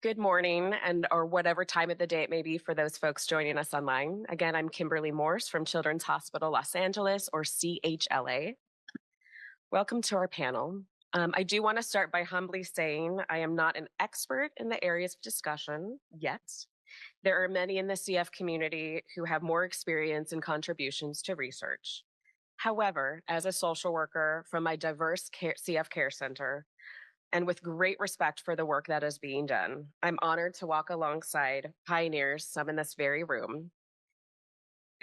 Good morning, and or whatever time of the day it may be for those folks joining us online. Again, I'm Kimberly Morse from Children's Hospital Los Angeles, or CHLA. Welcome to our panel. I do want to start by humbly saying I am not an expert in the areas of discussion yet. There are many in the CF community who have more experience and contributions to research. However, as a social worker from my diverse CF care center, and with great respect for the work that is being done, I'm honored to walk alongside pioneers, some in this very room,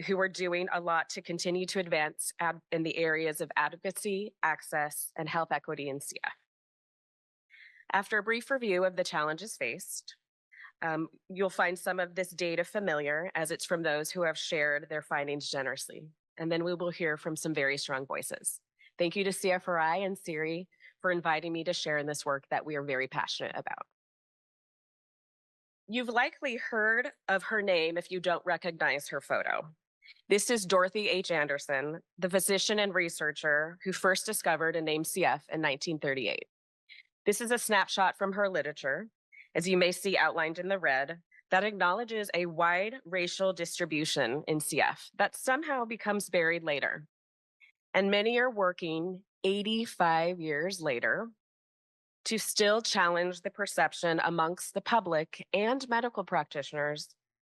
who are doing a lot to continue to advance in the areas of advocacy, access, and health equity in CF. After a brief review of the challenges faced, you'll find some of this data familiar as it's from those who have shared their findings generously. And then we will hear from some very strong voices. Thank you to CFRI and Siri for inviting me to share in this work that we are very passionate about. You've likely heard of her name if you don't recognize her photo. This is Dorothy H. Anderson, the physician and researcher who first discovered and named CF in 1938. This is a snapshot from her literature, as you may see outlined in the red, that acknowledges a wide racial distribution in CF that somehow becomes buried later. And many are working 85 years later to still challenge the perception amongst the public and medical practitioners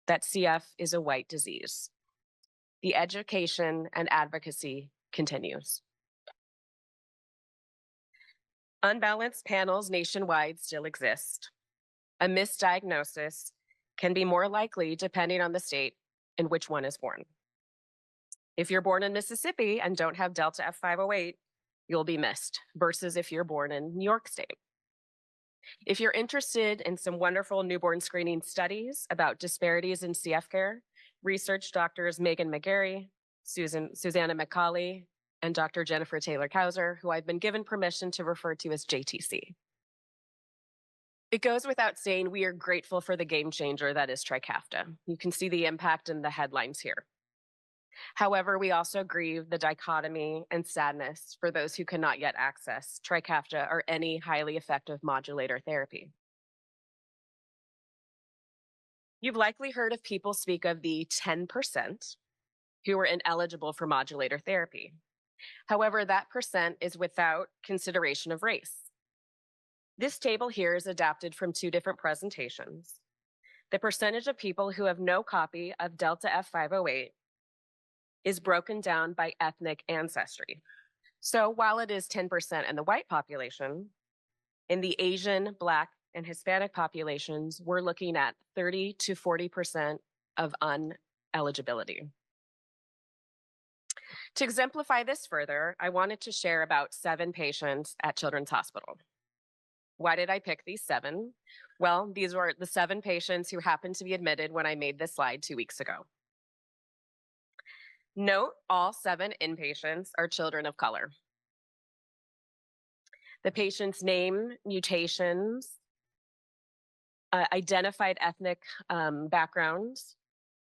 that CF is a white disease. The education and advocacy continues. Unbalanced panels nationwide still exist. A misdiagnosis can be more likely depending on the state in which one is born. If you're born in Mississippi and don't have Delta F508, you'll be missed, versus if you're born in New York State. If you're interested in some wonderful newborn screening studies about disparities in CF care, research doctors Megan McGarry, Susanna McCauley, and Dr. Jennifer Taylor-Kauser, who I've been given permission to refer to as JTC. It goes without saying we are grateful for the game changer that is Trikafta. You can see the impact in the headlines here. However, we also grieve the dichotomy and sadness for those who cannot yet access Trikafta or any highly effective modulator therapy. You've likely heard of people speak of the 10% who are ineligible for modulator therapy. However, that percent is without consideration of race. This table here is adapted from two different presentations. The percentage of people who have no copy of Delta F508 is broken down by ethnic ancestry. So while it is 10% in the white population, in the Asian, Black, and Hispanic populations, we're looking at 30 to 40% of uneligibility. To exemplify this further, I wanted to share about 7 patients at Children's Hospital. Why did I pick these 7? Well, these were the 7 patients who happened to be admitted when I made this slide 2 weeks ago. Note, all 7 inpatients are children of color. The patient's name, mutations, identified ethnic backgrounds,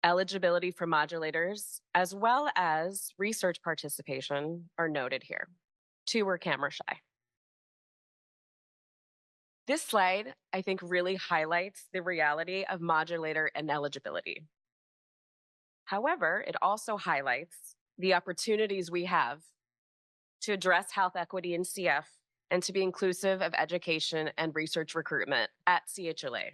eligibility for modulators, as well as research participation are noted here. 2 were camera shy. This slide, I think, really highlights the reality of modulator ineligibility. However, it also highlights the opportunities we have to address health equity in CF and to be inclusive of education and research recruitment at CHLA.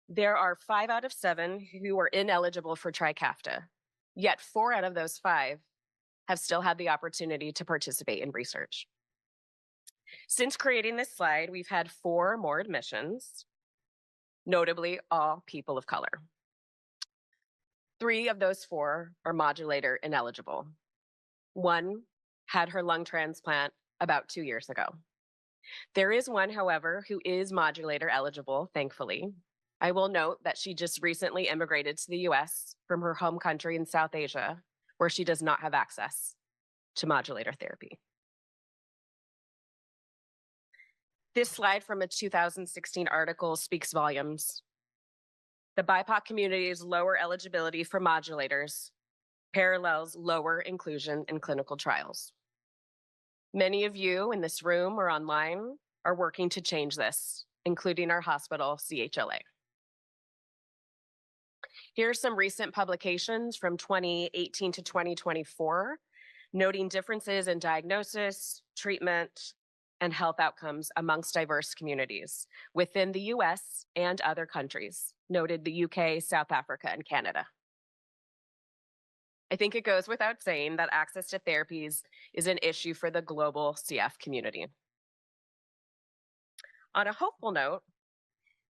There are 5 out of 7 who are ineligible for Trikafta, yet 4 out of those 5 have still had the opportunity to participate in research. Since creating this slide, we've had 4 more admissions, notably all people of color. 3 of those 4 are modulator ineligible. 1 had her lung transplant about 2 years ago. There is 1, however, who is modulator eligible, thankfully. I will note that she just recently immigrated to the US from her home country in South Asia, where she does not have access to modulator therapy. This slide from a 2016 article speaks volumes. The BIPOC community's lower eligibility for modulators parallels lower inclusion in clinical trials. Many of you in this room or online are working to change this, including our hospital, CHLA. Here are some recent publications from 2018 to 2024, noting differences in diagnosis, treatment, and health outcomes amongst diverse communities within the US and other countries, noted the UK, South Africa, and Canada. I think it goes without saying that access to therapies is an issue for the global CF community. On a hopeful note,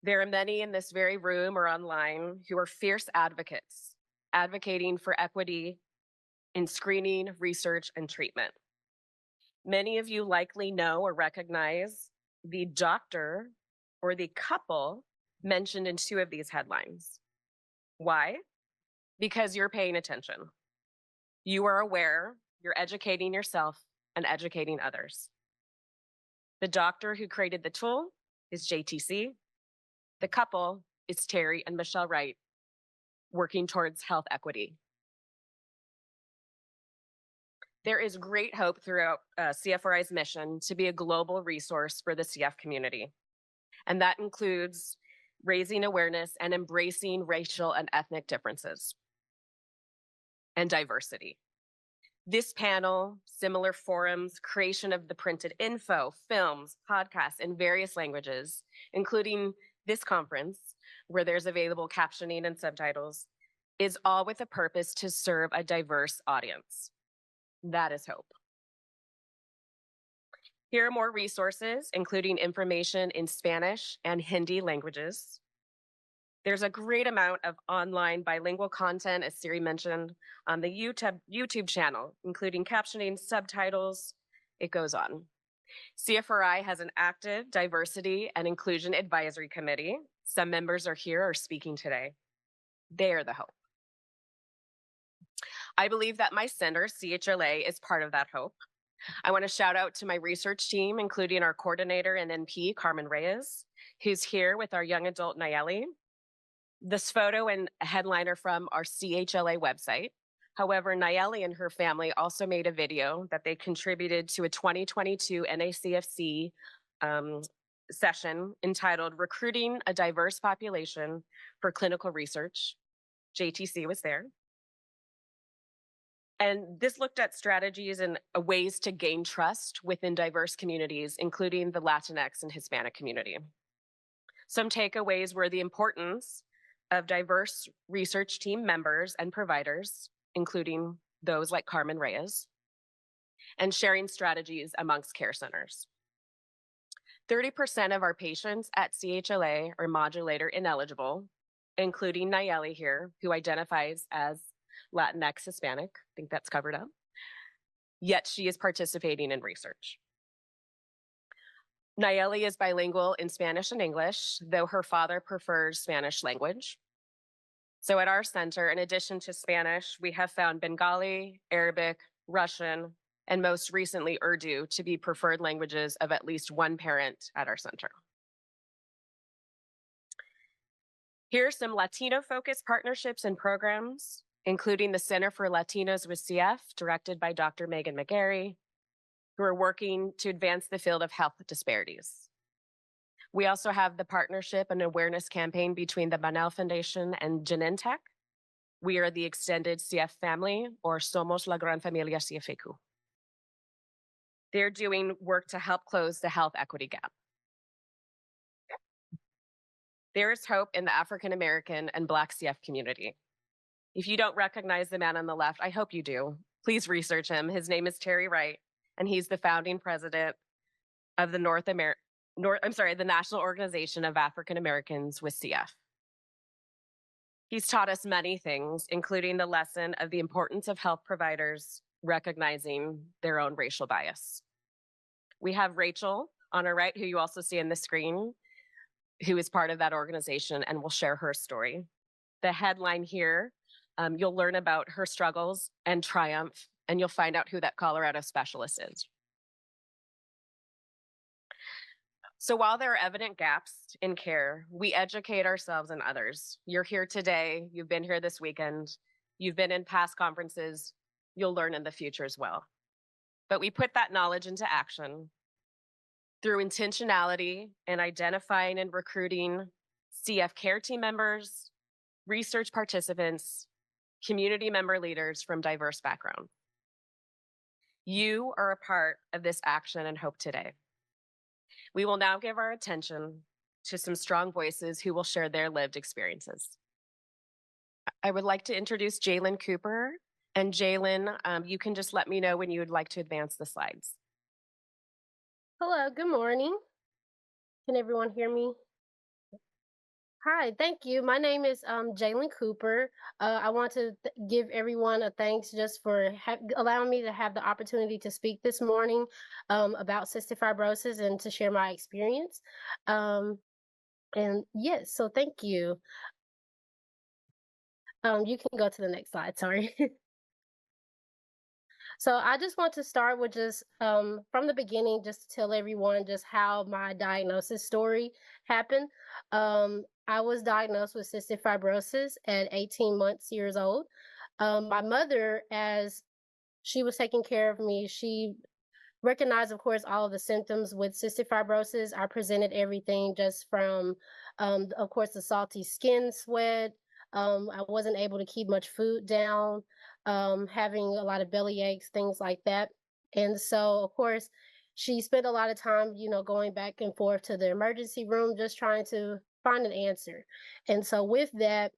there are many in this very room or online who are fierce advocates, advocating for equity in screening, research, and treatment. Many of you likely know or recognize the doctor or the couple mentioned in 2 of these headlines. Why? Because you're paying attention. You are aware, you're educating yourself and educating others. The doctor who created the tool is JTC. The couple is Terry and Michelle Wright, working towards health equity. There is great hope throughout CFRI's mission to be a global resource for the CF community. And that includes raising awareness and embracing racial and ethnic differences and diversity. This panel, similar forums, creation of the printed info, films, podcasts in various languages, including this conference, where there's available captioning and subtitles, is all with a purpose to serve a diverse audience. That is hope. Here are more resources, including information in Spanish and Hindi languages. There's a great amount of online bilingual content, as Siri mentioned, on the YouTube channel, including captioning, subtitles, it goes on. CFRI has an active diversity and inclusion advisory committee. Some members are here or speaking today. They are the hope. I believe that my center, CHLA, is part of that hope. I want to shout out to my research team, including our coordinator and NP, Carmen Reyes, who's here with our young adult Nayeli. This photo and headline are from our CHLA website. However, Nayeli and her family also made a video that they contributed to a 2022 NACFC session entitled Recruiting a Diverse Population for Clinical Research. JTC was there. And this looked at strategies and ways to gain trust within diverse communities, including the Latinx and Hispanic community. Some takeaways were the importance of diverse research team members and providers, including those like Carmen Reyes, and sharing strategies amongst care centers. 30% of our patients at CHLA are modulator ineligible, including Nayeli here, who identifies as Latinx Hispanic. I think that's covered up. Yet she is participating in research. Nayeli is bilingual in Spanish and English, though her father prefers Spanish language. So at our center, in addition to Spanish, we have found Bengali, Arabic, Russian, and most recently Urdu to be preferred languages of at least one parent at our center. Here are some Latino-focused partnerships and programs, including the Center for Latinos with CF, directed by Dr. Megan McGarry, who are working to advance the field of health disparities. We also have the partnership and awareness campaign between the Banel Foundation and Genentech. We are the extended CF family, or Somos la Gran Familia CFEQ. They're doing work to help close the health equity gap. There is hope in the African American and Black CF community. If you don't recognize the man on the left, I hope you do. Please research him. His name is Terry Wright, and he's the founding president of the the National Organization of African Americans with CF. He's taught us many things, including the lesson of the importance of health providers recognizing their own racial bias. We have Rachel on our right, who you also see on the screen, who is part of that organization and will share her story. The headline here, you'll learn about her struggles and triumph, and you'll find out who that Colorado specialist is. So while there are evident gaps in care, we educate ourselves and others. You're here today, you've been here this weekend, you've been in past conferences, you'll learn in the future as well. But we put that knowledge into action through intentionality and identifying and recruiting CF care team members, research participants, community member leaders from diverse backgrounds. You are a part of this action and hope today. We will now give our attention to some strong voices who will share their lived experiences. I would like to introduce Jalen Cooper. And Jalen, you can just let me know when you would like to advance the slides. Hello, good morning. Can everyone hear me? Hi, thank you. My name is Jalen Cooper. I want to give everyone a thanks just for allowing me to have the opportunity to speak this morning about cystic fibrosis and to share my experience. Um, and yes, so thank you. You can go to the next slide, sorry. So I just want to start with just from the beginning, just to tell everyone just how my diagnosis story happened. I was diagnosed with cystic fibrosis at 18 months years old. My mother, as she was taking care of me, she recognized, of course, all of the symptoms with cystic fibrosis. I presented everything just from, of course, the salty skin, sweat. I wasn't able to keep much food down, having a lot of belly aches, things like that. And so, of course, she spent a lot of time, going back and forth to the emergency room, just trying to find an answer. And so, with that,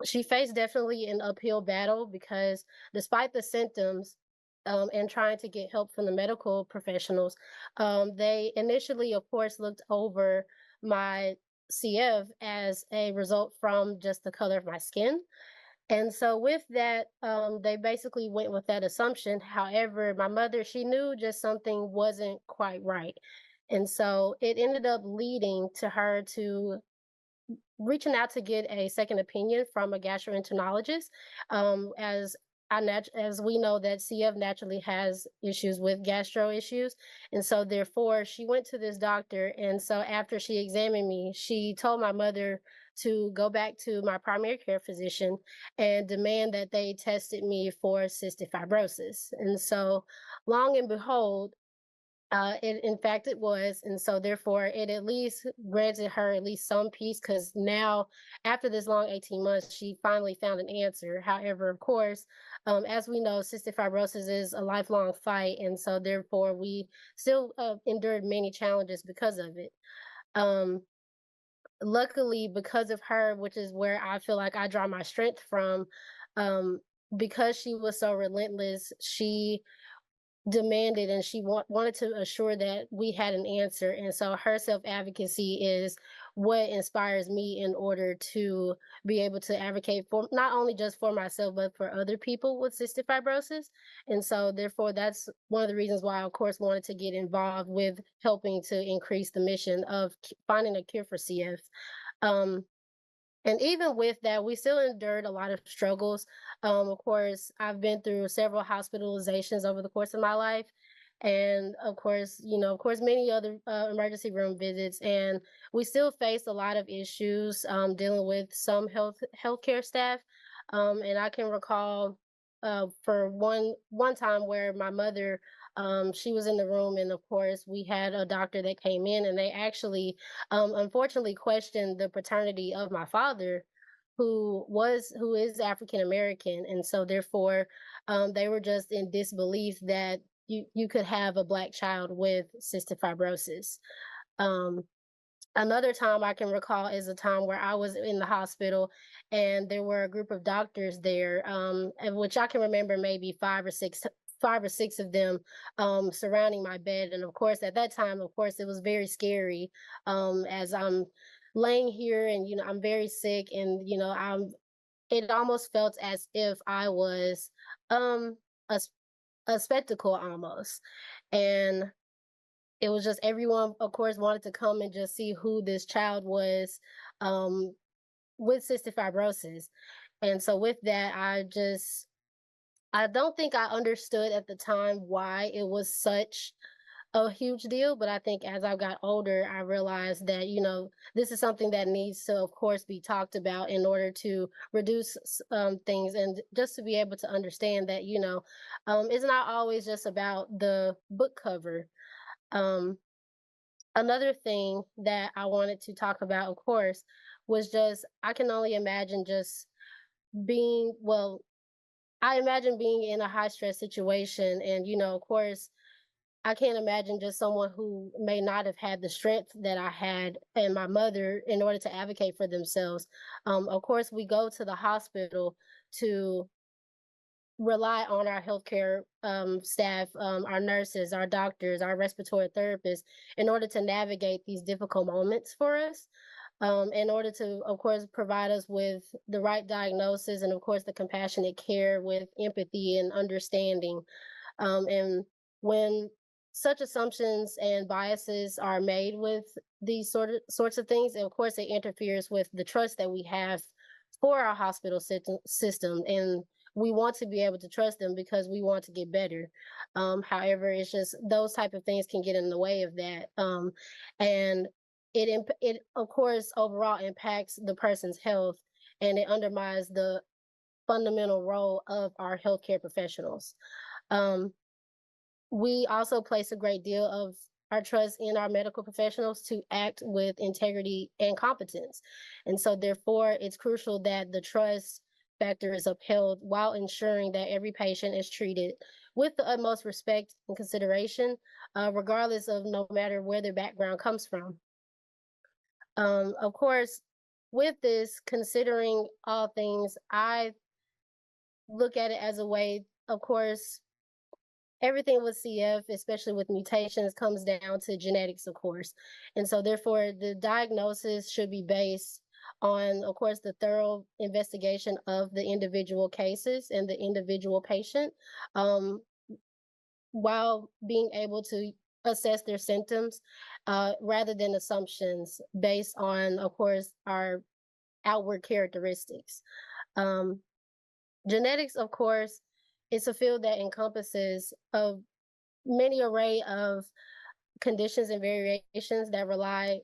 she faced definitely an uphill battle because despite the symptoms and trying to get help from the medical professionals, they initially, of course, looked over my CF as a result from just the color of my skin. And so, with that, they basically went with that assumption. However, my mother, she knew just something wasn't quite right. And so it ended up leading to her to reaching out to get a second opinion from a gastroenterologist, as as we know that CF naturally has issues with gastro issues, and so therefore she went to this doctor. And so after she examined me, she told my mother to go back to my primary care physician and demand that they tested me for cystic fibrosis. And so, long and behold, in fact, it was, and so therefore, it at least granted her at least some peace because now, after this long 18 months, she finally found an answer. However, of course, as we know, cystic fibrosis is a lifelong fight, and so therefore, we still endured many challenges because of it. Um, Luckily, because of her, which is where I feel like I draw my strength from, um, because she was so relentless, she demanded and she wanted to assure that we had an answer. And so her self advocacy is what inspires me in order to be able to advocate for not only just for myself but for other people with cystic fibrosis. And so therefore that's one of the reasons why I, of course, wanted to get involved with helping to increase the mission of finding a cure for CF. um, and even with that, we still endured a lot of struggles. Of course, I've been through several hospitalizations over the course of my life. And of course, many other emergency room visits. And we still face a lot of issues dealing with some healthcare staff. And I can recall for one time where my mother, she was in the room, and of course, we had a doctor that came in, and they actually unfortunately questioned the paternity of my father, who is African American. And so therefore they were just in disbelief that you could have a black child with cystic fibrosis. um Another time I can recall is a time where I was in the hospital and there were a group of doctors there, and which I can remember maybe five or six of them surrounding my bed. And of course, at that time, of course, it was very scary, as I'm laying here and, I'm very sick, and, it almost felt as if I was a, s- a spectacle almost. And it was just everyone, of course, wanted to come and just see who this child was, um, with cystic fibrosis. And so with that, I don't think I understood at the time why it was such a huge deal. But I think as I got older, I realized that, this is something that needs to, of course, be talked about in order to reduce things, and just to be able to understand that, it's not always just about the book cover. Um, Another thing that I wanted to talk about, of course, was just I can only imagine just being well, I imagine being in a high stress situation and of course I can't imagine just someone who may not have had the strength that I had and my mother in order to advocate for themselves. Of course, we go to the hospital to rely on our healthcare staff, our nurses, our doctors, our respiratory therapists, in order to navigate these difficult moments for us. In order to, of course, provide us with the right diagnosis and, of course, the compassionate care with empathy and understanding. And when such assumptions and biases are made with these sorts of things, of course, it interferes with the trust that we have for our hospital system, and we want to be able to trust them because we want to get better. However, it's just those type of things can get in the way of that, and it of course overall impacts the person's health, and it undermines the fundamental role of our healthcare professionals. Um, we also place a great deal of our trust in our medical professionals to act with integrity and competence. And so, therefore, it's crucial that the trust factor is upheld while ensuring that every patient is treated with the utmost respect and consideration, regardless of no matter where their background comes from. Of course, with this, considering all things, I look at it as a way, of course, everything with CF, especially with mutations, comes down to genetics, of course. And so, therefore, the diagnosis should be based on, of course, the thorough investigation of the individual cases and the individual patient, um, while being able to assess their symptoms rather than assumptions based on, of course, our outward characteristics. Um, Genetics, of course, is a field that encompasses a many array of conditions and variations that rely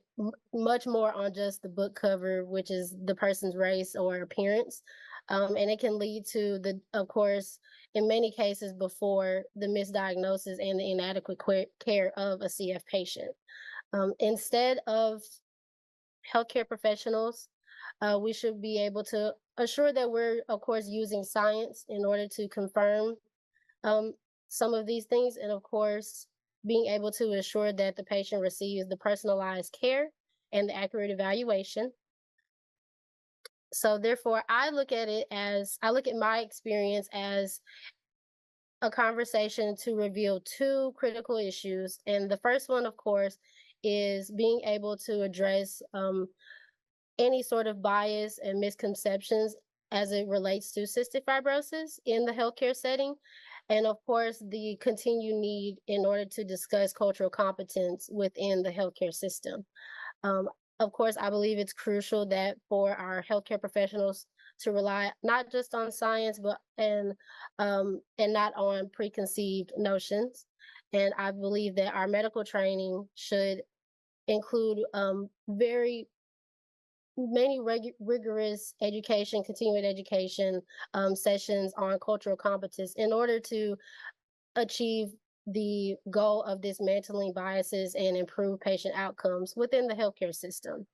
much more on just the book cover, which is the person's race or appearance. And it can lead to of course, in many cases, before the misdiagnosis and the inadequate care of a CF patient. Instead of healthcare professionals, we should be able to assure that we're, of course, using science in order to confirm um, some of these things, and of course, being able to ensure that the patient receives the personalized care and the accurate evaluation. So, therefore, I look at my experience as a conversation to reveal two critical issues. And the first one, of course, is being able to address any sort of bias and misconceptions as it relates to cystic fibrosis in the healthcare setting. And of course, the continued need in order to discuss cultural competence within the healthcare system. Um, of course, I believe it's crucial that for our healthcare professionals to rely not just on science, but and not on preconceived notions. And I believe that our medical training should include very many rigorous education, continuing education sessions on cultural competence in order to achieve the goal of dismantling biases and improve patient outcomes within the healthcare system.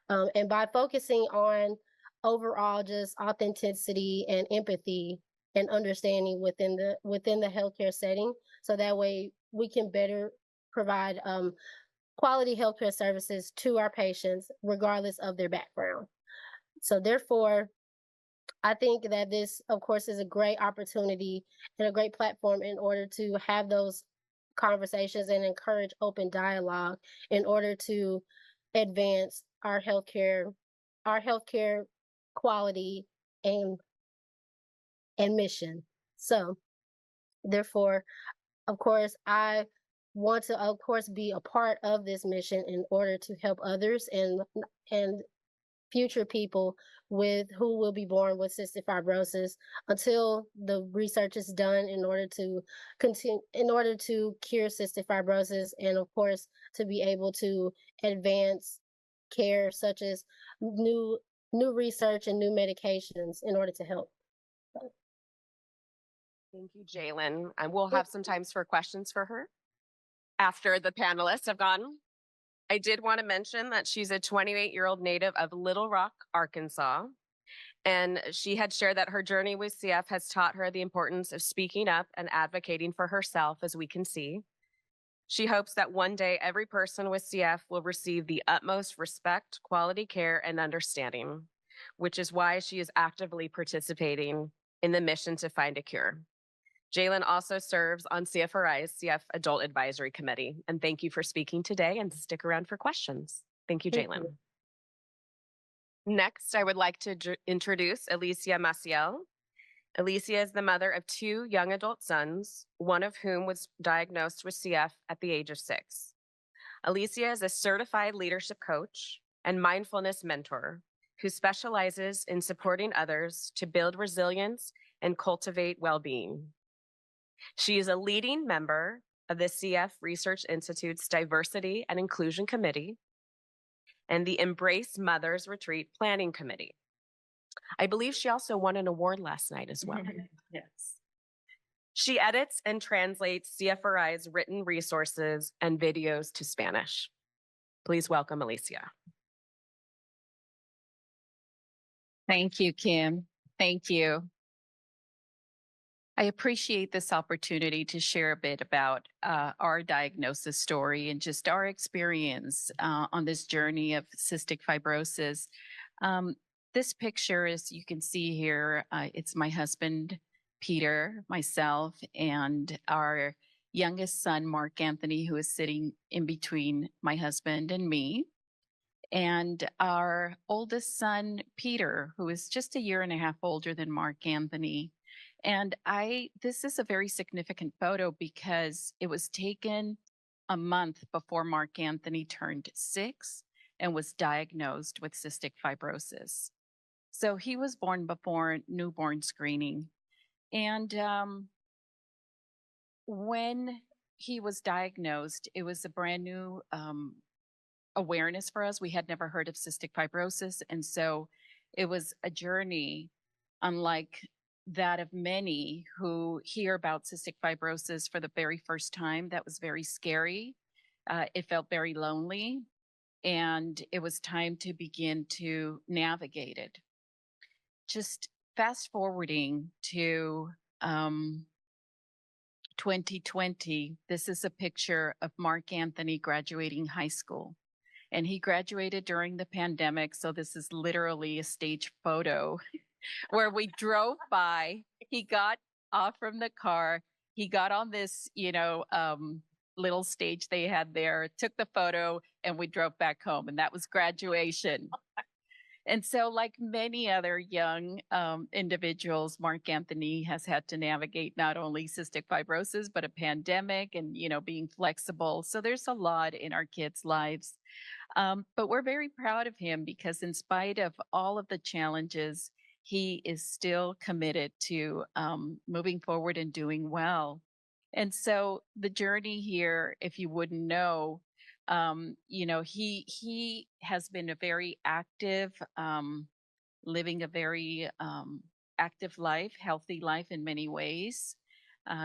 And by focusing on overall just authenticity and empathy and understanding within the healthcare setting, so that way we can better provide quality healthcare services to our patients, regardless of their background. So, therefore, I think that this, of course, is a great opportunity and a great platform in order to have those conversations and encourage open dialogue in order to advance our healthcare quality and mission. So, therefore, of course, I want to, of course, be a part of this mission in order to help others and future people with who will be born with cystic fibrosis until the research is done in order to continue in order to cure cystic fibrosis, and of course to be able to advance care such as new new research and new medications in order to help. Thank you, Jalen. And we'll have some times for questions for her after the panelists have gone. I did want to mention that she's a 28-year-old native of Little Rock, Arkansas. And she had shared that her journey with CF has taught her the importance of speaking up and advocating for herself, as we can see. She hopes that one day every person with CF will receive the utmost respect, quality care, and understanding, which is why she is actively participating in the mission to find a cure. Jalen also serves on CFRI's CF Adult Advisory Committee. And thank you for speaking today, and stick around for questions. Thank you, Thank Jalen. you. Next, I would like to introduce Alicia Maciel. Alicia is the mother of 2 young adult sons, one of whom was diagnosed with CF at the age of 6. Alicia is a certified leadership coach and mindfulness mentor who specializes in supporting others to build resilience and cultivate well-being. She is a leading member of the CF Research Institute's Diversity and Inclusion Committee and the Embrace Mothers Retreat Planning Committee. I believe she also won an award last night as well. Yes. She edits and translates CFRI's written resources and videos to Spanish. Please welcome Alicia. Thank you, Kim. Thank you. I appreciate this opportunity to share a bit about our diagnosis story and just our experience on this journey of cystic fibrosis. This picture, as you can see here, it's my husband, Peter, myself, and our youngest son, Mark Anthony, who is sitting in between my husband and me, and our oldest son, Peter, who is just a year and a half older than Mark Anthony. And this is a very significant photo because it was taken a month before Mark Anthony turned 6 and was diagnosed with cystic fibrosis. So he was born before newborn screening. And when he was diagnosed, it was a brand new awareness for us. We had never heard of cystic fibrosis. And so it was a journey unlike that of many who hear about cystic fibrosis for the very first time. That was very scary. It felt very lonely, and it was time to begin to navigate it. Just fast forwarding to 2020, this is a picture of Mark Anthony graduating high school. And he graduated during the pandemic, so this is literally a stage photo where we drove by. He got off from the car. He got on this, little stage they had there, took the photo, and we drove back home. And that was graduation. And so, like many other young individuals, Mark Anthony has had to navigate not only cystic fibrosis, but a pandemic and, being flexible. So there's a lot in our kids' lives. But we're very proud of him because in spite of all of the challenges, he is still committed to moving forward and doing well. And so the journey here, if you wouldn't know, he has been a very active, living a very active life, healthy life in many ways.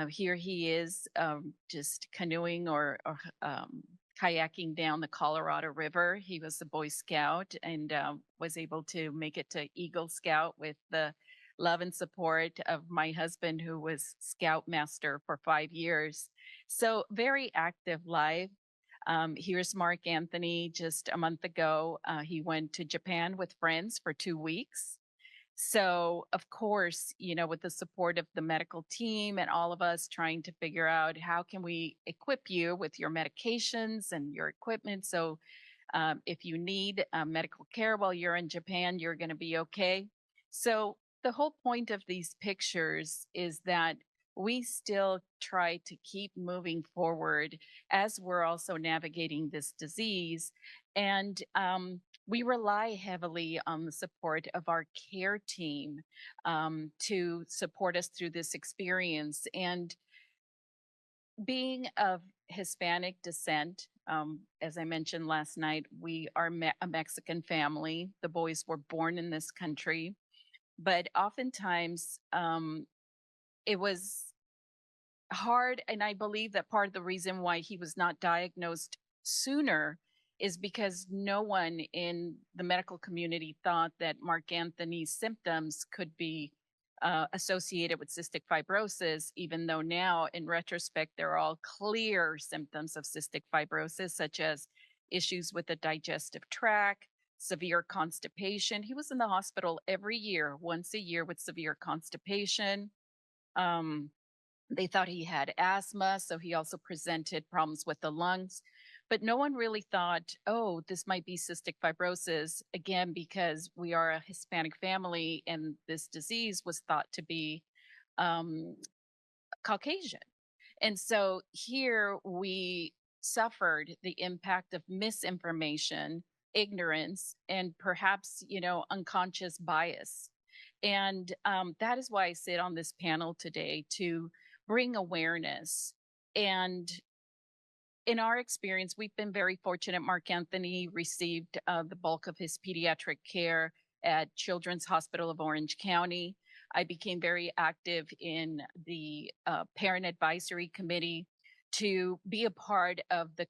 Here he is just canoeing or kayaking down the Colorado River. He was a Boy Scout and was able to make it to Eagle Scout with the love and support of my husband, who was Scoutmaster for 5 years. So very active life. Here's Mark Anthony just a month ago. He went to Japan with friends for 2 weeks. So, of course, with the support of the medical team and all of us trying to figure out how can we equip you with your medications and your equipment. So if you need medical care while you're in Japan, you're going to be okay. So the whole point of these pictures is that we still try to keep moving forward as we're also navigating this disease. And we rely heavily on the support of our care team to support us through this experience. And being of Hispanic descent, as I mentioned last night, we are a Mexican family. The boys were born in this country, but oftentimes it was hard. And I believe that part of the reason why he was not diagnosed sooner is because no one in the medical community thought that Mark Anthony's symptoms could be associated with cystic fibrosis, even though now, in retrospect, there are all clear symptoms of cystic fibrosis, such as issues with the digestive tract, severe constipation. He was in the hospital every year, once a year, with severe constipation. They thought he had asthma, so he also presented problems with the lungs. But no one really thought, oh, this might be cystic fibrosis, again, because we are a Hispanic family and this disease was thought to be Caucasian. And so here we suffered the impact of misinformation, ignorance, and perhaps, unconscious bias. And that is why I sit on this panel today, to bring awareness. And in our experience, we've been very fortunate. Mark Anthony received the bulk of his pediatric care at Children's Hospital of Orange County. I became very active in the Parent Advisory Committee to be a part of the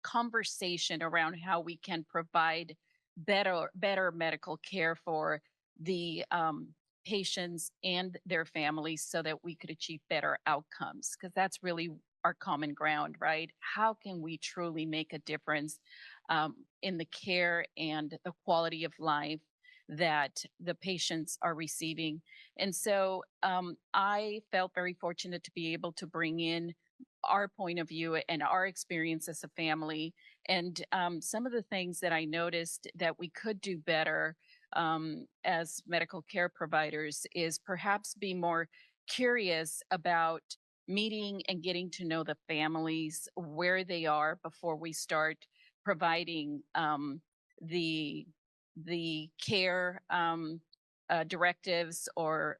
conversation around how we can provide better medical care for the patients and their families so that we could achieve better outcomes, because that's really our common ground, right? How can we truly make a difference in the care and the quality of life that the patients are receiving? And so I felt very fortunate to be able to bring in our point of view and our experience as a family. And some of the things that I noticed that we could do better as medical care providers is perhaps be more curious about meeting and getting to know the families where they are before we start providing the care directives or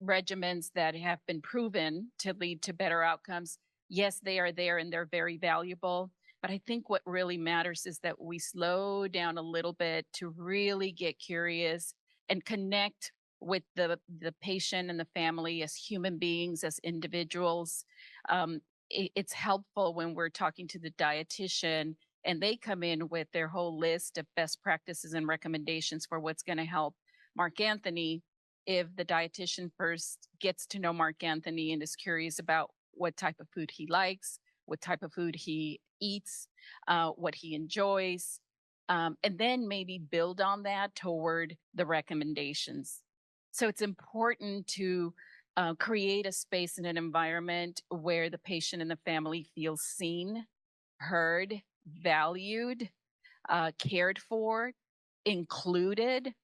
regimens that have been proven to lead to better outcomes. Yes, they are there and they're very valuable. But I think what really matters is that we slow down a little bit to really get curious and connect with the patient and the family as human beings, as individuals. It's helpful when we're talking to the dietitian and they come in with their whole list of best practices and recommendations for what's going to help Mark Anthony. If the dietitian first gets to know Mark Anthony and is curious about what type of food he likes, what type of food he eats, what he enjoys, and then maybe build on that toward the recommendations. So it's important to create a space and an environment where the patient and the family feel seen, heard, valued, cared for, included.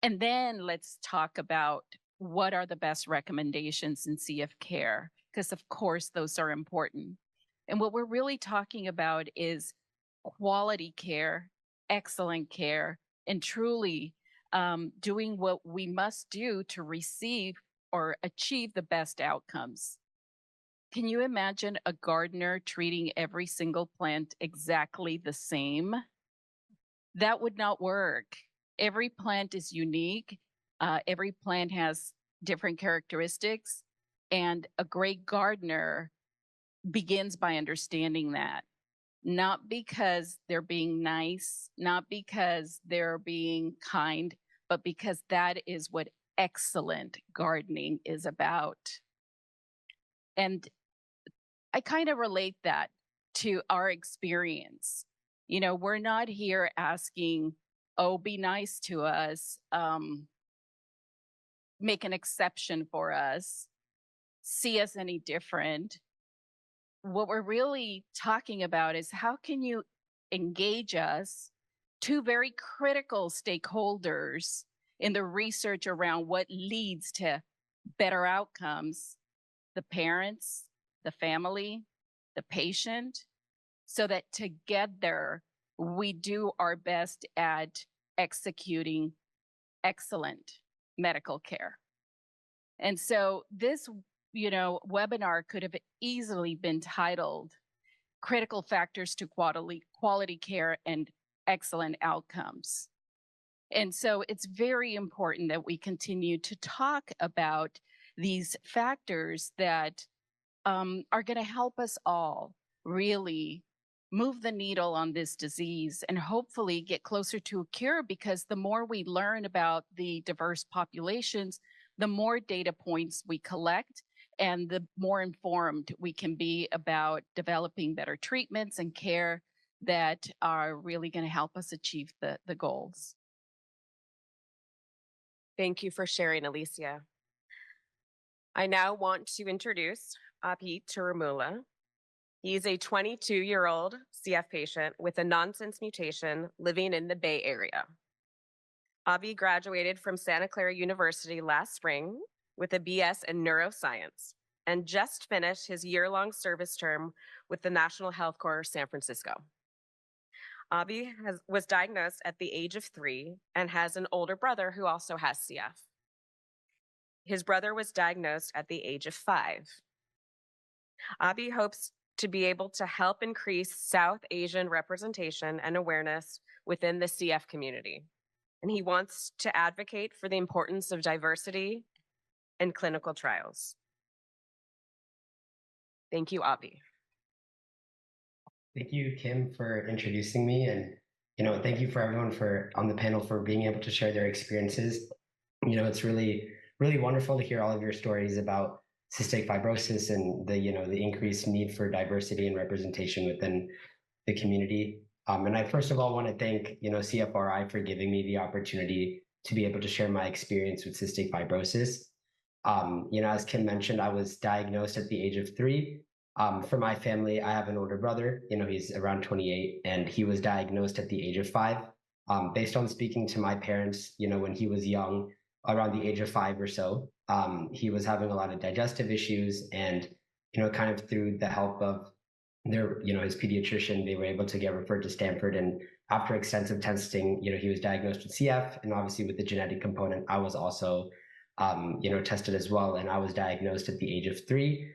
And then let's talk about what are the best recommendations in CF care, because of course those are important. And what we're really talking about is quality care, excellent care, and truly doing what we must do to receive or achieve the best outcomes. Can you imagine a gardener treating every single plant exactly the same? That would not work. Every plant is unique. Every plant has different characteristics. And a great gardener begins by understanding that. Not because they're being nice, not because they're being kind, but because that is what excellent gardening is about. And I kind of relate that to our experience. We're not here asking, oh, be nice to us, make an exception for us, see us any different. What we're really talking about is how can you engage us, two very critical stakeholders in the research around what leads to better outcomes, the parents, the family, the patient, so that together we do our best at executing excellent medical care. And so this, webinar could have easily been titled Critical Factors to Quality Care and Excellent Outcomes. And so it's very important that we continue to talk about these factors that are going to help us all really move the needle on this disease and hopefully get closer to a cure, because the more we learn about the diverse populations, the more data points we collect and the more informed we can be about developing better treatments and care that are really going to help us achieve the goals. Thank you for sharing, Alicia. I now want to introduce AbbVie Turumula. He's a 22-year-old CF patient with a nonsense mutation living in the Bay Area. AbbVie graduated from Santa Clara University last spring with a BS in neuroscience and just finished his year-long service term with the National Health Corps San Francisco. AbbVie was diagnosed at the age of 3 and has an older brother who also has CF. His brother was diagnosed at the age of 5. AbbVie hopes to be able to help increase South Asian representation and awareness within the CF community. And he wants to advocate for the importance of diversity in clinical trials. Thank you, AbbVie. Thank you, Kim, for introducing me, and thank you for everyone on the panel for being able to share their experiences. It's really wonderful to hear all of your stories about cystic fibrosis and the increased need for diversity and representation within the community. And I first of all want to thank CFRI for giving me the opportunity to be able to share my experience with cystic fibrosis. As Kim mentioned, I was diagnosed at the age of 3. For my family, I have an older brother, he's around 28, and he was diagnosed at the age of 5. Based on speaking to my parents, when he was young, around the age of 5 or so, he was having a lot of digestive issues, and, kind of through the help of his pediatrician, they were able to get referred to Stanford. And after extensive testing, he was diagnosed with CF, and obviously with the genetic component, I was also, tested as well. And I was diagnosed at the age of 3.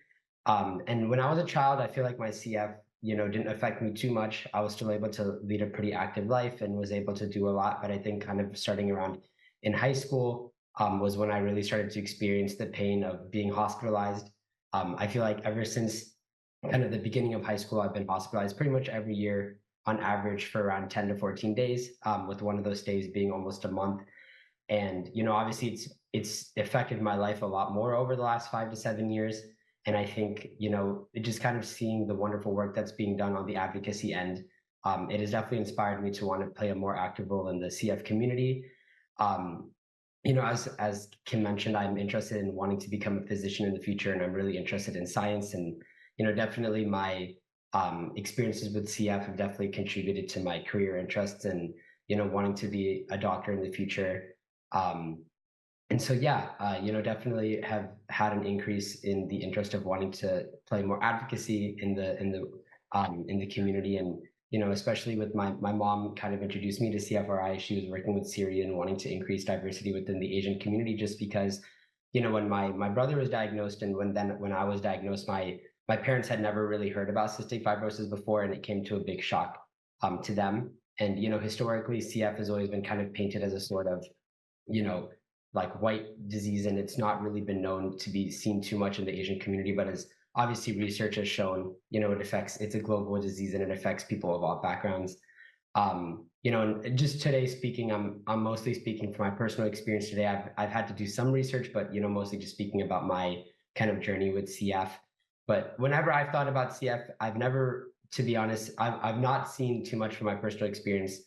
And when I was a child, I feel like my CF, didn't affect me too much. I was still able to lead a pretty active life and was able to do a lot. But I think kind of starting around in high school was when I really started to experience the pain of being hospitalized. I feel like ever since kind of the beginning of high school, I've been hospitalized pretty much every year on average for around 10 to 14 days, with one of those days being almost a month. And, obviously it's affected my life a lot more over the last 5 to 7 years. And I think, it just kind of seeing the wonderful work that's being done on the advocacy end, it has definitely inspired me to want to play a more active role in the CF community. As Kim mentioned, I'm interested in wanting to become a physician in the future, and I'm really interested in science. And, definitely my experiences with CF have definitely contributed to my career interests and, wanting to be a doctor in the future. And so, definitely have had an increase in the interest of wanting to play more advocacy in the community. And, especially with my mom kind of introduced me to CFRI. She was working with Syria and wanting to increase diversity within the Asian community, just because, when my brother was diagnosed and when I was diagnosed, my parents had never really heard about cystic fibrosis before, and it came to a big shock to them. And, historically, CF has always been kind of painted as a sort of, like white disease, and it's not really been known to be seen too much in the Asian community. But as obviously research has shown, it's a global disease and it affects people of all backgrounds. And just today speaking, I'm mostly speaking from my personal experience today. I've had to do some research, but mostly just speaking about my kind of journey with CF. But whenever I've thought about CF, I've never, to be honest, I've not seen too much from my personal experience.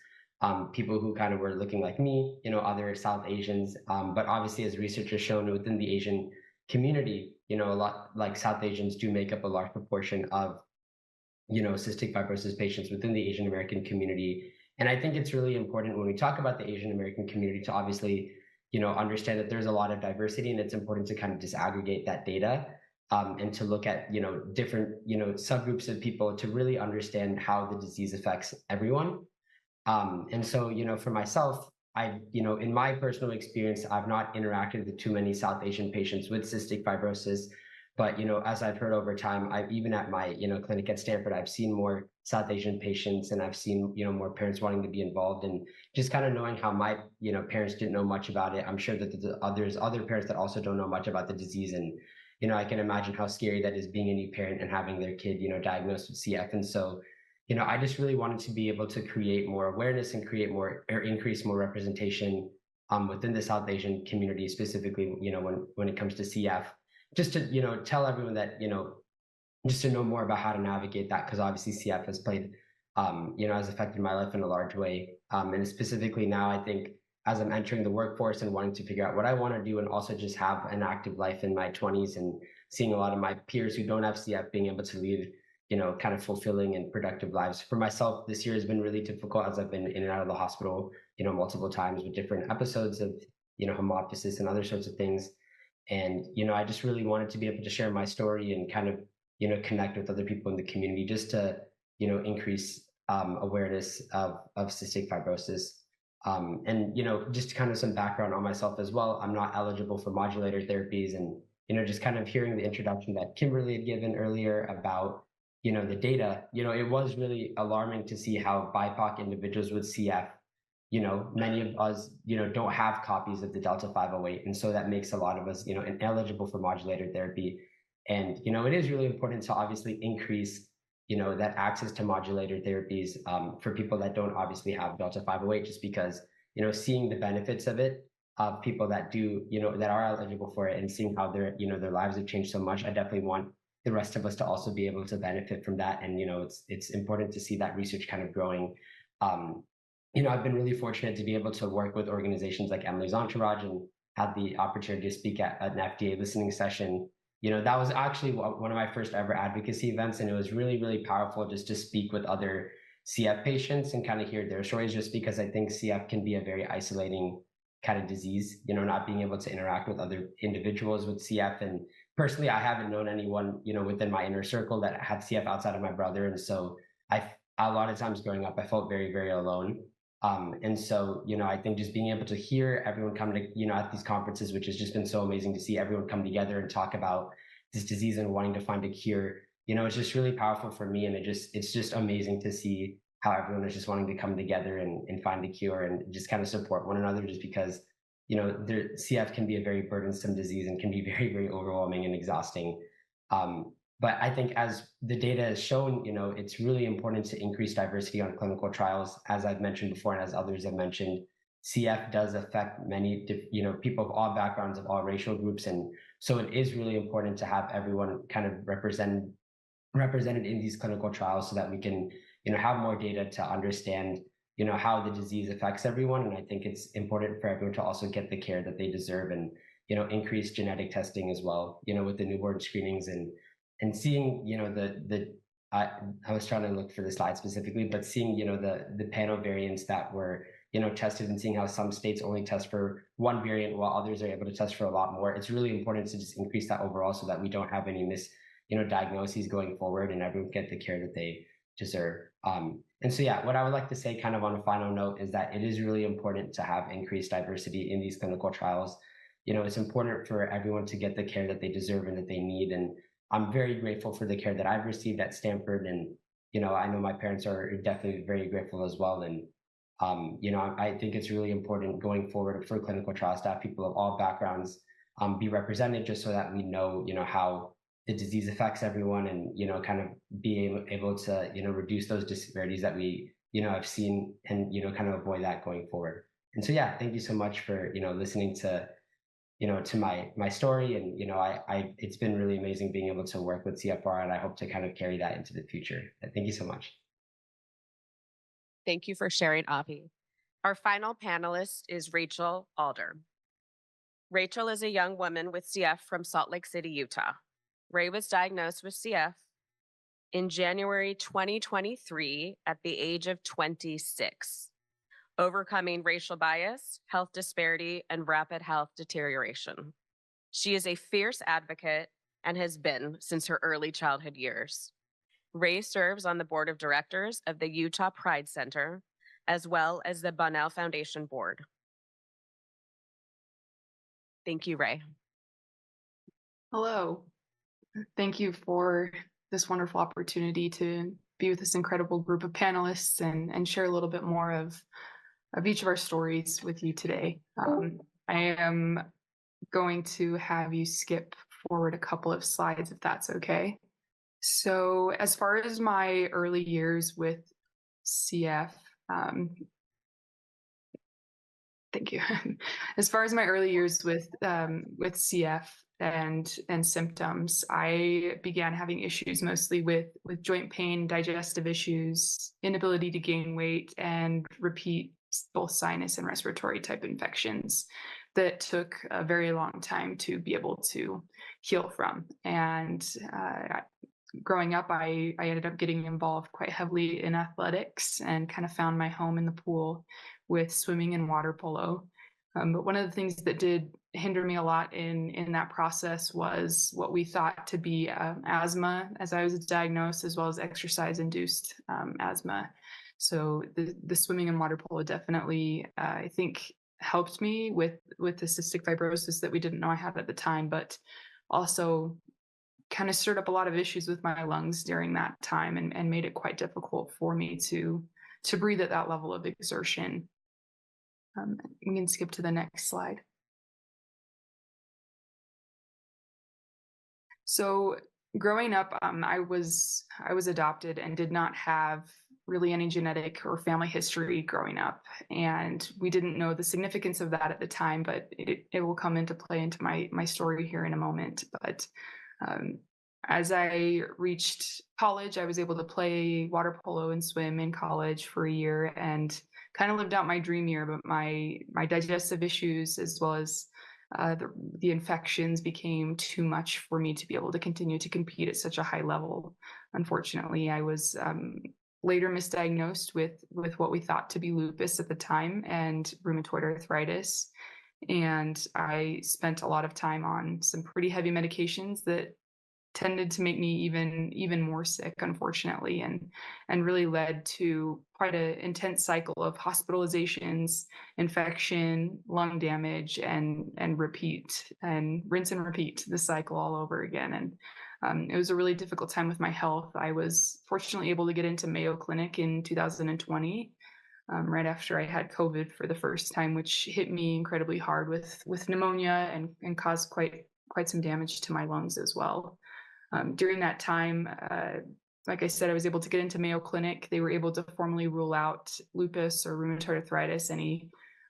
People who kind of were looking like me, other South Asians. But obviously, as research has shown within the Asian community, a lot like South Asians do make up a large proportion of, cystic fibrosis patients within the Asian American community. And I think it's really important when we talk about the Asian American community to obviously, understand that there's a lot of diversity, and it's important to kind of disaggregate that data. And to look at, different, subgroups of people to really understand how the disease affects everyone. And so, for myself, in my personal experience, I've not interacted with too many South Asian patients with cystic fibrosis. But, as I've heard over time, even at my, clinic at Stanford, I've seen more South Asian patients, and I've seen, more parents wanting to be involved, and just kind of knowing how my, parents didn't know much about it. I'm sure that there's other parents that also don't know much about the disease. And, I can imagine how scary that is, being a new parent and having their kid, diagnosed with CF. And so, I just really wanted to be able to create more awareness and create more or increase more representation within the South Asian community, specifically, when it comes to CF, just to, tell everyone that, just to know more about how to navigate that, because obviously CF has played, has affected my life in a large way. And specifically now, I think as I'm entering the workforce and wanting to figure out what I want to do and also just have an active life in my 20s and seeing a lot of my peers who don't have CF being able to lead, kind of fulfilling and productive lives. For myself, this year has been really difficult as I've been in and out of the hospital, multiple times with different episodes of, hemoptysis and other sorts of things. And, I just really wanted to be able to share my story and kind of, connect with other people in the community just to, increase awareness of cystic fibrosis. And, just kind of some background on myself as well. I'm not eligible for modulator therapies, and, just kind of hearing the introduction that Kimberly had given earlier about, the data, it was really alarming to see how BIPOC individuals with CF, many of us, don't have copies of the Delta 508. And so that makes a lot of us, ineligible for modulator therapy. And, it is really important to obviously increase, that access to modulator therapies for people that don't obviously have Delta 508, just because, seeing the benefits of it, of people that do, that are eligible for it, and seeing how their lives have changed so much, I definitely want the rest of us to also be able to benefit from that. And, it's important to see that research kind of growing. I've been really fortunate to be able to work with organizations like Emily's Entourage and had the opportunity to speak at an FDA listening session. That was actually one of my first ever advocacy events. And it was really, really powerful just to speak with other CF patients and kind of hear their stories, just because I think CF can be a very isolating kind of disease, not being able to interact with other individuals with CF. And personally, I haven't known anyone, within my inner circle that had CF outside of my brother. And so a lot of times growing up, I felt very, very alone. And so, I think just being able to hear everyone come to, at these conferences, which has just been so amazing to see everyone come together and talk about this disease and wanting to find a cure, it's just really powerful for me. And it's just amazing to see how everyone is just wanting to come together and find a cure and just kind of support one another, just because, CF can be a very burdensome disease and can be very, very overwhelming and exhausting. But I think as the data has shown, it's really important to increase diversity on clinical trials. As I've mentioned before, and as others have mentioned, CF does affect many, people of all backgrounds, of all racial groups. And so it is really important to have everyone kind of represented in these clinical trials so that we can, have more data to understand, how the disease affects everyone. And I think it's important for everyone to also get the care that they deserve and, increase genetic testing as well, with the newborn screenings and seeing, I was trying to look for the slide specifically, but seeing, the panel variants that were, tested, and seeing how some states only test for one variant while others are able to test for a lot more. It's really important to just increase that overall so that we don't have any diagnoses going forward and everyone get the care that they deserve. And so, yeah, what I would like to say kind of on a final note is that it is really important to have increased diversity in these clinical trials. It's important for everyone to get the care that they deserve and that they need. And I'm very grateful for the care that I've received at Stanford. And, I know my parents are definitely very grateful as well. And, I think it's really important going forward for clinical trial staff, people of all backgrounds, be represented, just so that we know, how the disease affects everyone and, kind of being able to, reduce those disparities that we, have seen and, kind of avoid that going forward. And so, yeah, thank you so much for, listening to, to my story. And, it's been really amazing being able to work with CFRI, and I hope to kind of carry that into the future. Thank you so much. Thank you for sharing, AbbVie. Our final panelist is Rachel Alder. Rachel is a young woman with CF from Salt Lake City, Utah. Ray was diagnosed with CF in January 2023 at the age of 26, overcoming racial bias, health disparity, and rapid health deterioration. She is a fierce advocate and has been since her early childhood years. Ray serves on the board of directors of the Utah Pride Center, as well as the Bunnell Foundation board. Thank you, Ray. Hello. Thank you for this wonderful opportunity to be with this incredible group of panelists and share a little bit more of each of our stories with you today. I am going to have you skip forward a couple of slides if that's okay. So as far as my early years with CF, thank you. As far as my early years with CF and symptoms, I began having issues mostly with joint pain, digestive issues, inability to gain weight, and repeat both sinus and respiratory type infections that took a very long time to be able to heal from. And growing up, I ended up getting involved quite heavily in athletics and kind of found my home in the pool with swimming and water polo. But one of the things that did hinder me a lot in that process was what we thought to be asthma, as I was diagnosed, as well as exercise-induced asthma. So the swimming and water polo definitely, I think, helped me with the cystic fibrosis that we didn't know I had at the time, but also kind of stirred up a lot of issues with my lungs during that time and made it quite difficult for me to breathe at that level of exertion. We can skip to the next slide. So growing up, I was adopted and did not have really any genetic or family history growing up. And we didn't know the significance of that at the time, but it will come into play into my story here in a moment. But as I reached college, I was able to play water polo and swim in college for a year and kind of lived out my dream year. But my digestive issues, as well as the infections, became too much for me to be able to continue to compete at such a high level. Unfortunately, I was later misdiagnosed with what we thought to be lupus at the time and rheumatoid arthritis. And I spent a lot of time on some pretty heavy medications that tended to make me even more sick, unfortunately, and really led to quite an intense cycle of hospitalizations, infection, lung damage, and rinse and repeat the cycle all over again. And it was a really difficult time with my health. I was fortunately able to get into Mayo Clinic in 2020. Right after I had COVID for the first time, which hit me incredibly hard with pneumonia and caused quite some damage to my lungs as well. During that time, like I said, I was able to get into Mayo Clinic. They were able to formally rule out lupus or rheumatoid arthritis, any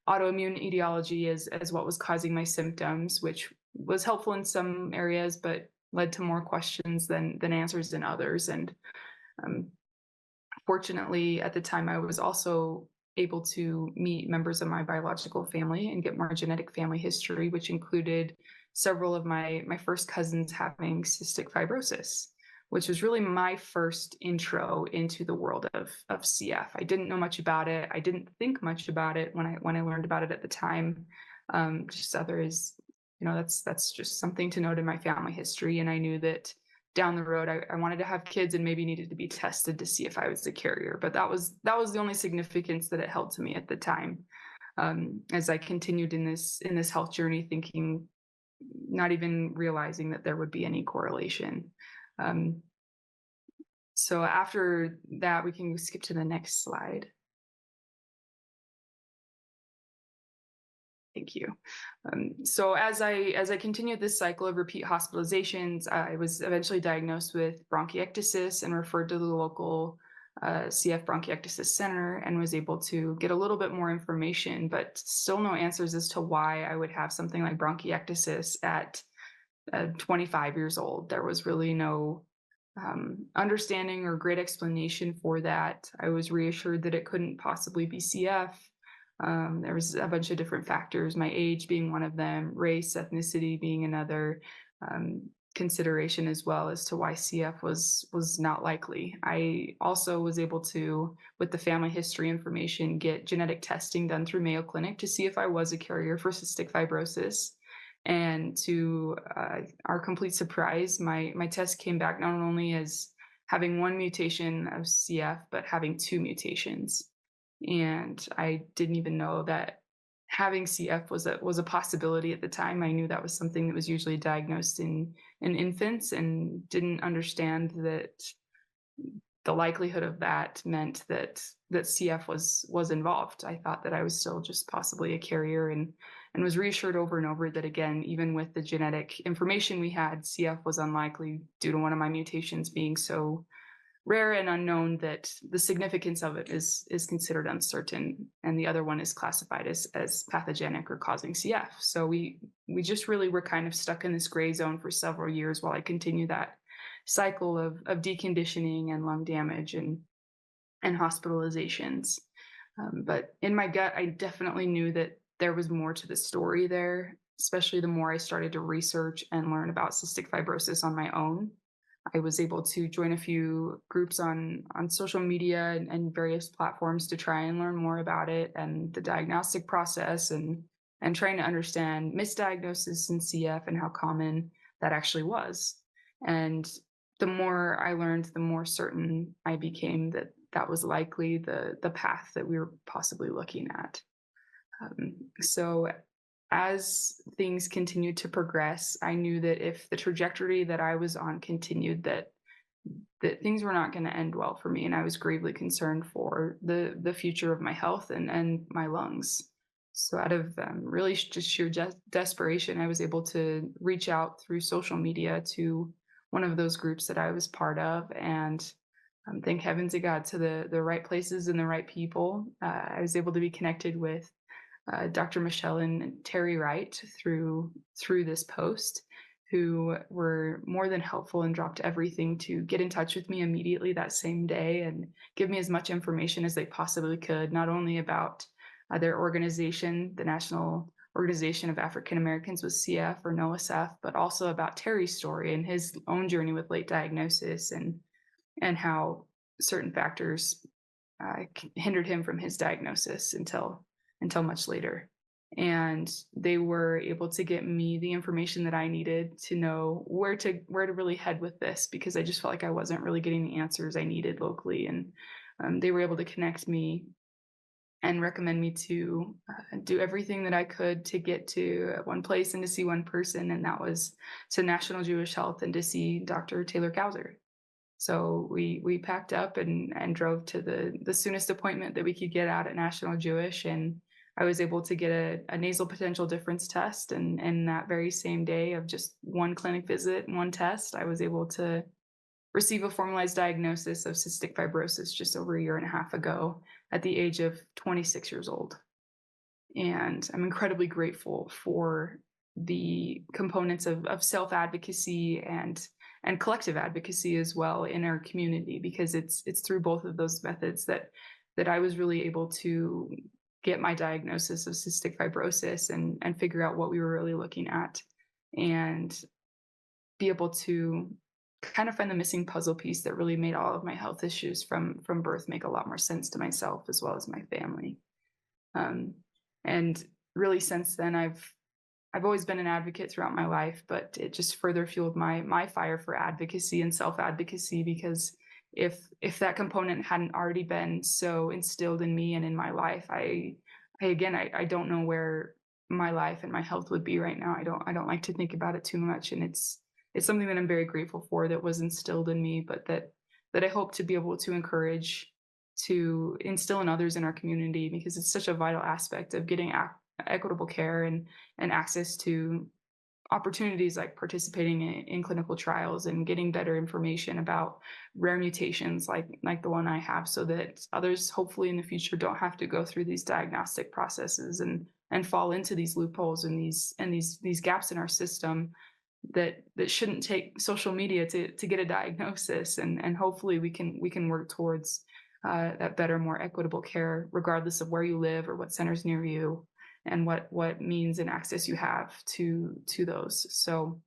autoimmune etiology as what was causing my symptoms, which was helpful in some areas, but led to more questions than answers in others. And fortunately, at the time, I was also able to meet members of my biological family and get more genetic family history, which included several of my first cousins having cystic fibrosis, which was really my first intro into the world of CF. I didn't know much about it. I didn't think much about it when I learned about it at the time. Just others, that's just something to note in my family history. And I knew that down the road, I wanted to have kids and maybe needed to be tested to see if I was a carrier. But that was the only significance that it held to me at the time. As I continued in this health journey, thinking, not even realizing that there would be any correlation. So after that, we can skip to the next slide. Thank you. So as I continued this cycle of repeat hospitalizations, I was eventually diagnosed with bronchiectasis and referred to the local CF bronchiectasis center and was able to get a little bit more information, but still no answers as to why I would have something like bronchiectasis at 25 years old. There was really no understanding or great explanation for that. I was reassured that it couldn't possibly be CF. There was a bunch of different factors, my age being one of them, race, ethnicity being another consideration as well as to why CF was not likely. I also was able to, with the family history information, get genetic testing done through Mayo Clinic to see if I was a carrier for cystic fibrosis. And to our complete surprise, my test came back not only as having one mutation of CF, but having 2 mutations. And I didn't even know that having CF was a possibility at the time. I knew that was something that was usually diagnosed in infants and didn't understand that the likelihood of that meant that CF was involved. I thought that I was still just possibly a carrier and was reassured over and over that, again, even with the genetic information we had, CF was unlikely due to one of my mutations being so rare and unknown that the significance of it is considered uncertain, and the other one is classified as pathogenic or causing CF. So we just really were kind of stuck in this gray zone for several years while I continued that cycle of deconditioning and lung damage and hospitalizations. But in my gut, I definitely knew that there was more to the story there, especially the more I started to research and learn about cystic fibrosis on my own. I was able to join a few groups on social media and various platforms to try and learn more about it and the diagnostic process, and trying to understand misdiagnosis in CF and how common that actually was. And the more I learned, the more certain I became that that was likely the path that we were possibly looking at. So as things continued to progress, I knew that if the trajectory that I was on continued, that things were not going to end well for me, and I was gravely concerned for the future of my health and my lungs. So out of really just sheer desperation, I was able to reach out through social media to one of those groups that I was part of, and thank heavens it got to the right places and the right people. I was able to be connected with Dr. Michelle and Terry Wright through this post, who were more than helpful and dropped everything to get in touch with me immediately that same day and give me as much information as they possibly could, not only about their organization, the National Organization of African Americans with CF, or NOACF, but also about Terry's story and his own journey with late diagnosis and how certain factors hindered him from his diagnosis until much later. And they were able to get me the information that I needed to know where to really head with this, because I just felt like I wasn't really getting the answers I needed locally. And they were able to connect me and recommend me to do everything that I could to get to one place and to see one person, and that was to National Jewish Health and to see Dr. Taylor Cowser. So we packed up and drove to the soonest appointment that we could get out at National Jewish, and I was able to get a nasal potential difference test, and that very same day of just one clinic visit and one test, I was able to receive a formalized diagnosis of cystic fibrosis just over a year and a half ago at the age of 26 years old. And I'm incredibly grateful for the components of self-advocacy and collective advocacy as well in our community, because it's through both of those methods that I was really able to get my diagnosis of cystic fibrosis and figure out what we were really looking at, and be able to kind of find the missing puzzle piece that really made all of my health issues from birth make a lot more sense to myself as well as my family. And really since then, I've always been an advocate throughout my life, but it just further fueled my fire for advocacy and self-advocacy, because if that component hadn't already been so instilled in me and in my life, I don't know where my life and my health would be right now. I don't like to think about it too much, and it's something that I'm very grateful for that was instilled in me, but that I hope to be able to encourage to instill in others in our community, because it's such a vital aspect of getting equitable care and access to opportunities like participating in clinical trials and getting better information about rare mutations like the one I have, so that others hopefully in the future don't have to go through these diagnostic processes and fall into these loopholes and these gaps in our system that shouldn't take social media to get a diagnosis. And hopefully we can work towards that better, more equitable care, regardless of where you live or what center's near you, and what means and access you have to those. So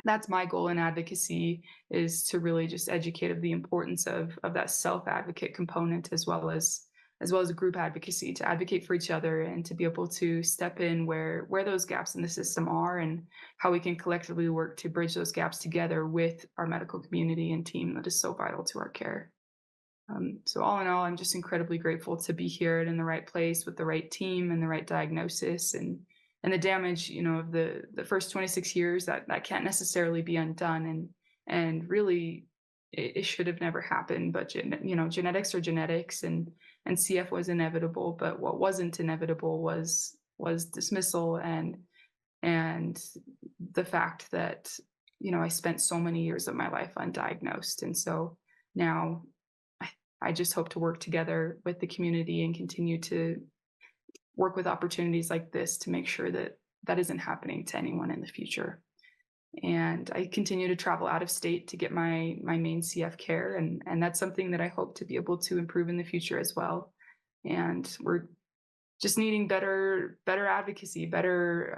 that's my goal in advocacy, is to really just educate of the importance of that self-advocate component, as well as group advocacy, to advocate for each other and to be able to step in where those gaps in the system are, and how we can collectively work to bridge those gaps together with our medical community and team that is so vital to our care. So all in all, I'm just incredibly grateful to be here and in the right place with the right team and the right diagnosis, and the damage, of the first 26 years that can't necessarily be undone. And really it should have never happened, but genetics are genetics, and CF was inevitable, but what wasn't inevitable was was dismissal and the fact that, you know, I spent so many years of my life undiagnosed. And so now I just hope to work together with the community and continue to work with opportunities like this to make sure that that isn't happening to anyone in the future. And I continue to travel out of state to get my main CF care, and that's something that I hope to be able to improve in the future as well. And we're just needing better advocacy, better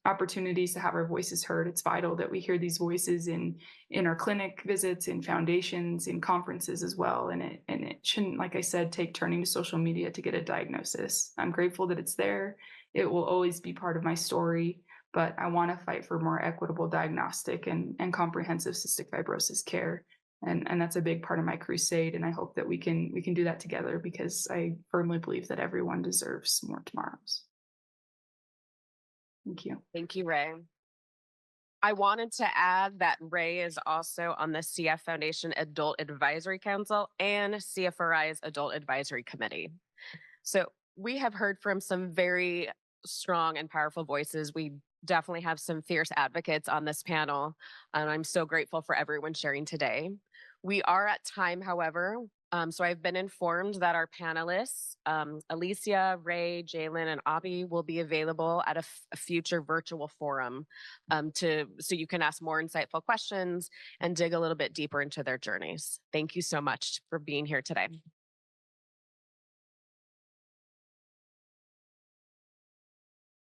opportunities to have our voices heard. It's vital that we hear these voices in our clinic visits, in foundations, in conferences as well. And it shouldn't, like I said, take turning to social media to get a diagnosis. I'm grateful that it's there. It will always be part of my story, but I want to fight for more equitable diagnostic and comprehensive cystic fibrosis care. And that's a big part of my crusade. And I hope that we can do that together, because I firmly believe that everyone deserves more tomorrows. Thank you. Thank you, Ray. I wanted to add that Ray is also on the CF Foundation Adult Advisory Council and CFRI's Adult Advisory Committee. So we have heard from some very strong and powerful voices. We definitely have some fierce advocates on this panel, and I'm so grateful for everyone sharing today. We are at time, however, so I've been informed that our panelists, Alicia, Ray, Jalen, and AbbVie, will be available at a future virtual forum so you can ask more insightful questions and dig a little bit deeper into their journeys. Thank you so much for being here today.